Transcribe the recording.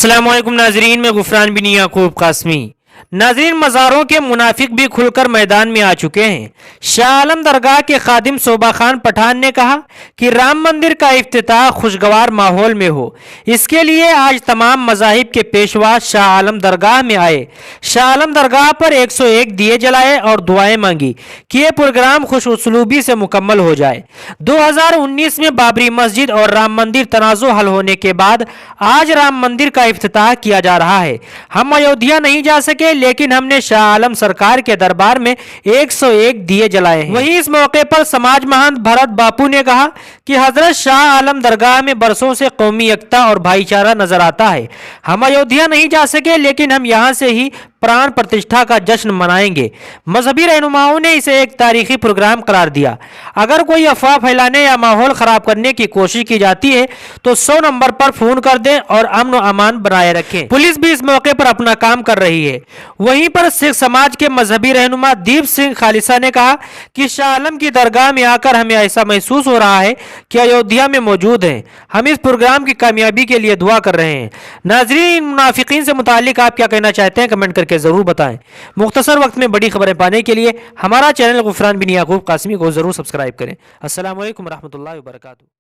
अस्सलाम वालेकुम नाजरीन, में गुफरान बिन याकूब कासमी। नाजरीन, मज़ारों के मुनाफिक भी खुलकर मैदान में आ चुके हैं। शाह आलम दरगाह के खादिम शोभा खान पठान ने कहा कि राम मंदिर का इफ्तिताह खुशगवार माहौल में हो, इसके लिए आज तमाम मज़ाहिब के पेशवा शाह आलम दरगाह में आए। शाह आलम दरगाह पर 101 दिए जलाए और दुआएं मांगी कि ये प्रोग्राम खुश उसलूबी से मुकम्मल हो जाए। 2019 में बाबरी मस्जिद और राम मंदिर तनाज़ो हल होने के बाद आज राम मंदिर का इफ्तिताह किया जा रहा है। हम अयोध्या नहीं जा सके, लेकिन हमने शाह आलम सरकार के दरबार में 101 दिए जलाए हैं। वहीं इस मौके पर समाज महंत भरत बापू ने कहा कि हजरत शाह आलम दरगाह में बरसों से कौमी एकता और भाईचारा नजर आता है। हम अयोध्या नहीं जा सके, लेकिन हम यहां से ही प्राण प्रतिष्ठा का जश्न मनाएंगे। मजहबी रहनुमाओं ने इसे एक तारीखी प्रोग्राम करार दिया। अगर कोई अफवाह फैलाने या माहौल खराब करने की कोशिश की जाती है तो 100 नंबर पर फोन कर दें और अमन व अमान बनाए रखें। पुलिस भी इस मौके पर अपना काम कर रही है। वहीं पर सिख समाज के मजहबी रहनुमा दीप सिंह खालिसा ने कहा कि शाह आलम की दरगाह में आकर हमें ऐसा महसूस हो रहा है कि अयोध्या में मौजूद हैं। हम इस प्रोग्राम की कामयाबी के लिए दुआ कर रहे हैं। नाजरीन, मुनाफिकीन से मुतालिक आप क्या कहना चाहते हैं, कमेंट करके जरूर बताएं। मुख्तसर वक्त में बड़ी खबरें पाने के लिए हमारा चैनल गुफरान बिन याकूब कासमी को जरूर सब्सक्राइब करें। अस्सलाम वालेकुम रहमतुल्लाहि व बरकातुहू।